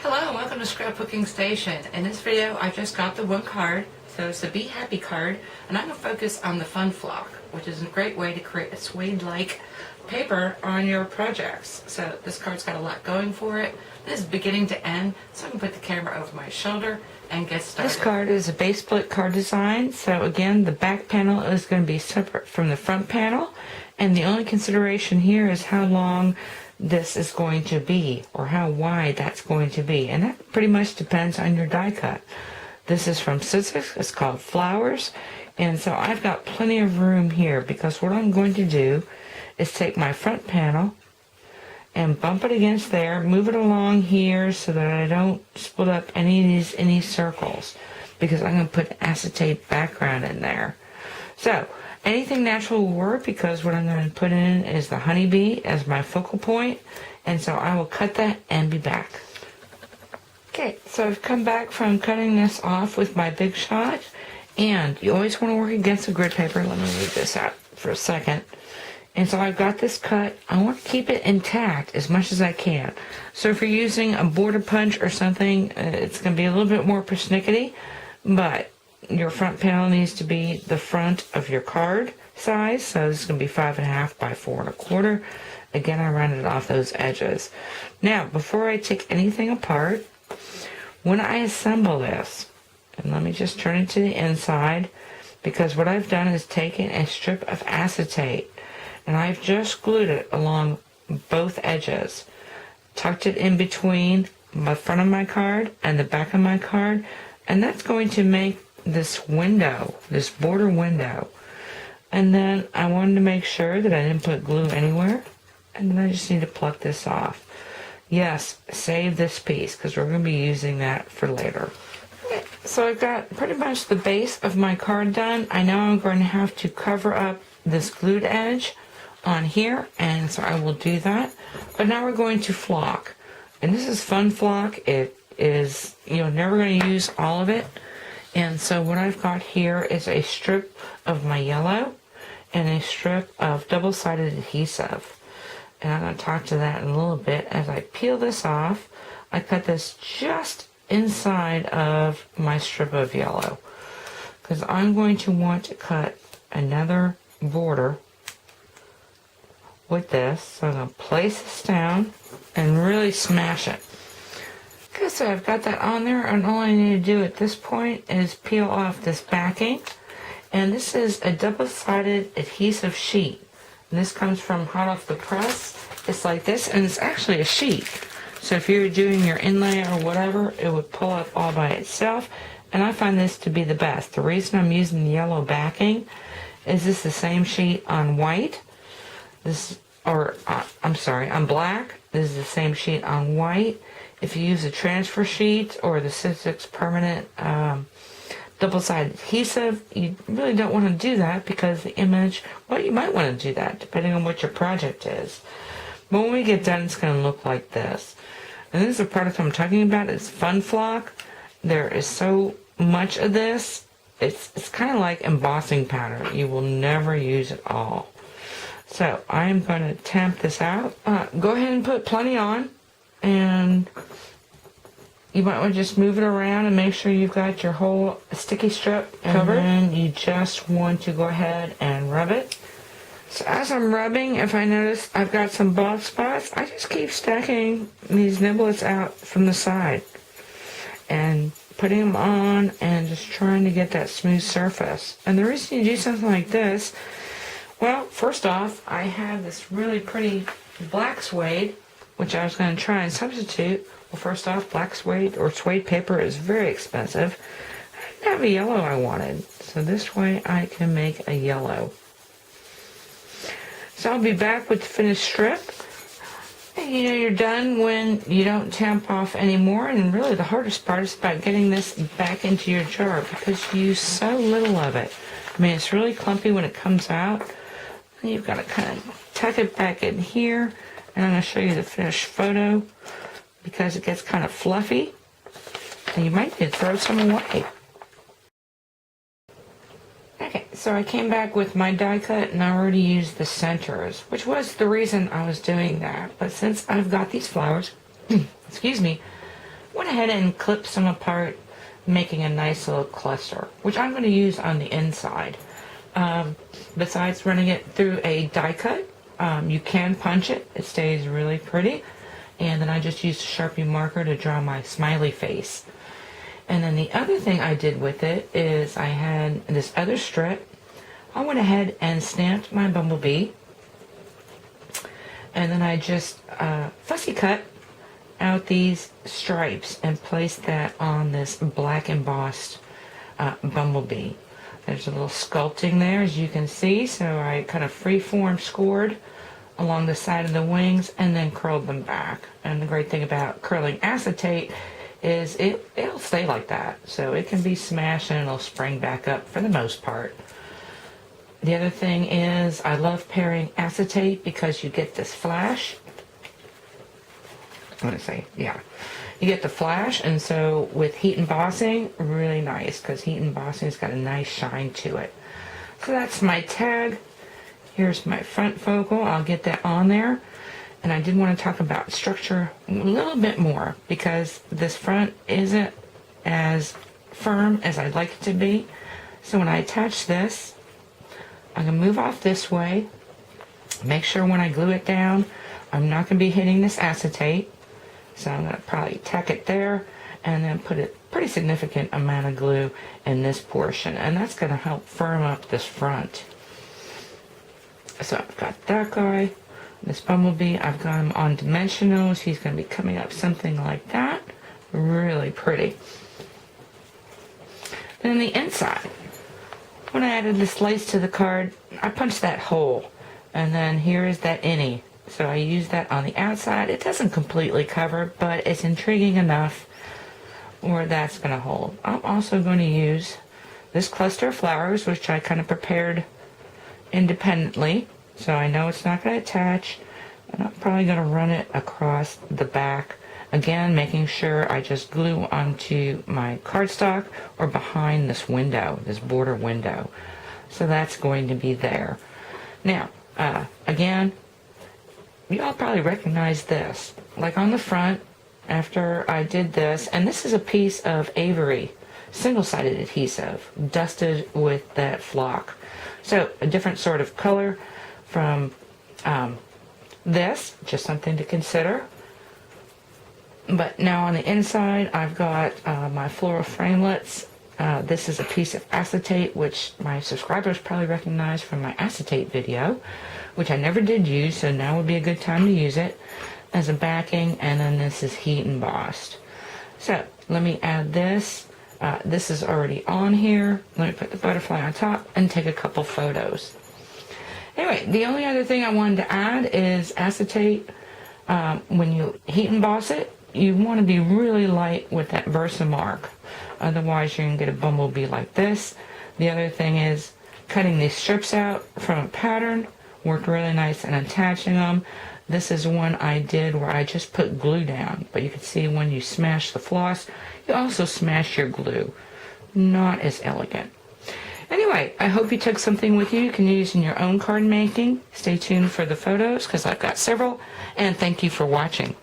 Hello and welcome to Scrapbooking Station. In this video I just got the one card, so it's the Be Happy card, and I'm going to focus on the Fun Flock, which is a great way to create a suede-like paper on your projects. So this card's got a lot going for it. This is beginning to end, so I can put the camera over my shoulder and get started. This card is a base split card design, so again the back panel is going to be separate from the front panel, and the only consideration here is how long this is going to be, or how wide that's going to be, and that pretty much depends on your die cut. This is from Scissors. It's called Flowers, and so I've got plenty of room here, because what I'm going to do is take my front panel and bump it against there, move it along here so that I don't split up any circles, because I'm going to put acetate background in there. So anything natural will work, because what I'm going to put in is the honeybee as my focal point, and so I will cut that and be back. Okay, so I've come back from cutting this off with my Big Shot, and you always want to work against the grid paper. Let me move this out for a second. And so I've got this cut. I want to keep it intact as much as I can. So if you're using a border punch or something, it's going to be a little bit more persnickety, but your front panel needs to be the front of your card size, so this is going to be 5.5 by 4 1/4. Again, I rounded off those edges. Now, before I take anything apart, when I assemble this, and let me just turn it to the inside, because what I've done is taken a strip of acetate, and I've just glued it along both edges, tucked it in between the front of my card and the back of my card, and that's going to make this window, this border window. And then I wanted to make sure that I didn't put glue anywhere, and then I just need to pluck this off. Yes, save this piece, because we're going to be using that for later. Okay, so I've got pretty much the base of my card done. I know I'm going to have to cover up this glued edge on here, and so I will do that. But now we're going to flock, and this is Fun Flock. It is, never going to use all of it. And so what I've got here is a strip of my yellow and a strip of double-sided adhesive. And I'm going to talk to that in a little bit. As I peel this off, I cut this just inside of my strip of yellow, because I'm going to want to cut another border with this. So I'm going to place this down and really smash it. Okay, so I've got that on there, and all I need to do at this point is peel off this backing. And this is a double-sided adhesive sheet. And this comes from hot off the press. It's like this, and it's actually a sheet. So if you're doing your inlay or whatever, it would pull up all by itself. And I find this to be the best. The reason I'm using the yellow backing is this is the same sheet on white. On black. This is the same sheet on white. If you use a transfer sheet or the Scissors permanent double-sided adhesive, you really don't want to do that, because the image, well, you might want to do that depending on what your project is. But when we get done, it's going to look like this. And this is the product I'm talking about. It's Fun Flock. There is so much of this. It's kind of like embossing powder. You will never use it all. So I'm going to tamp this out. Go ahead and put plenty on. And you might want to just move it around and make sure you've got your whole sticky strip covered. And then you just want to go ahead and rub it. So as I'm rubbing, if I notice I've got some bald spots, I just keep stacking these niblets out from the side and putting them on and just trying to get that smooth surface. And the reason you do something like this, well, first off, I have this really pretty black suede, which I was going to try and substitute. Well, first off, black suede or suede paper is very expensive. I didn't have a yellow I wanted, so this way I can make a yellow. So I'll be back with the finished strip. And you're done when you don't tamp off anymore, and really the hardest part is about getting this back into your jar, because you use so little of it. I mean, it's really clumpy when it comes out. And you've got to kind of tuck it back in here. And I'm going to show you the finished photo, because it gets kind of fluffy, and you might need to throw some away. Okay, so I came back with my die cut, and I already used the centers, which was the reason I was doing that. But since I've got these flowers, excuse me, went ahead and clipped some apart, making a nice little cluster, which I'm going to use on the inside. Besides running it through a die cut, you can punch it. It stays really pretty. And then I just used a Sharpie marker to draw my smiley face. And then the other thing I did with it is I had this other strip. I went ahead and stamped my bumblebee. And then I just fussy cut out these stripes and placed that on this black embossed bumblebee. There's a little sculpting there, as you can see, so I kind of freeform scored along the side of the wings and then curled them back. And the great thing about curling acetate is it'll stay like that, so it can be smashed and it'll spring back up for the most part. The other thing is I love pairing acetate because you get this flash. I'm going to say, yeah. You get the flash, and so with heat embossing, really nice, because heat embossing's got a nice shine to it. So that's my tag. Here's my front focal. I'll get that on there. And I did want to talk about structure a little bit more, because this front isn't as firm as I'd like it to be. So when I attach this, I'm going to move off this way. Make sure when I glue it down, I'm not going to be hitting this acetate. So I'm going to probably tack it there and then put a pretty significant amount of glue in this portion. And that's going to help firm up this front. So I've got that guy, this bumblebee. I've got him on dimensionals. He's going to be coming up something like that. Really pretty. Then the inside. When I added this lace to the card, I punched that hole. And then here is that innie. So I use that on the outside. It doesn't completely cover, but it's intriguing enough where that's going to hold. I'm also going to use this cluster of flowers, which I kind of prepared independently. So I know it's not going to attach. And I'm probably going to run it across the back. Again, making sure I just glue onto my cardstock or behind this window, this border window. So that's going to be there. Now, again, you all probably recognize this. Like on the front, after I did this, and this is a piece of Avery single-sided adhesive dusted with that flock. So a different sort of color from this, just something to consider. But now on the inside, I've got my floral framelits. This is a piece of acetate, which my subscribers probably recognize from my acetate video, which I never did use, so now would be a good time to use it as a backing. And then this is heat embossed. So let me add this. This is already on here. Let me put the butterfly on top and take a couple photos. Anyway, the only other thing I wanted to add is acetate. When you heat emboss it, you want to be really light with that Versamark. Otherwise, you're going to get a bumblebee like this. The other thing is cutting these strips out from a pattern. Worked really nice, and attaching them. This is one I did where I just put glue down. But you can see when you smash the floss, you also smash your glue. Not as elegant. Anyway, I hope you took something with you can use in your own card making. Stay tuned for the photos because I've got several. And thank you for watching.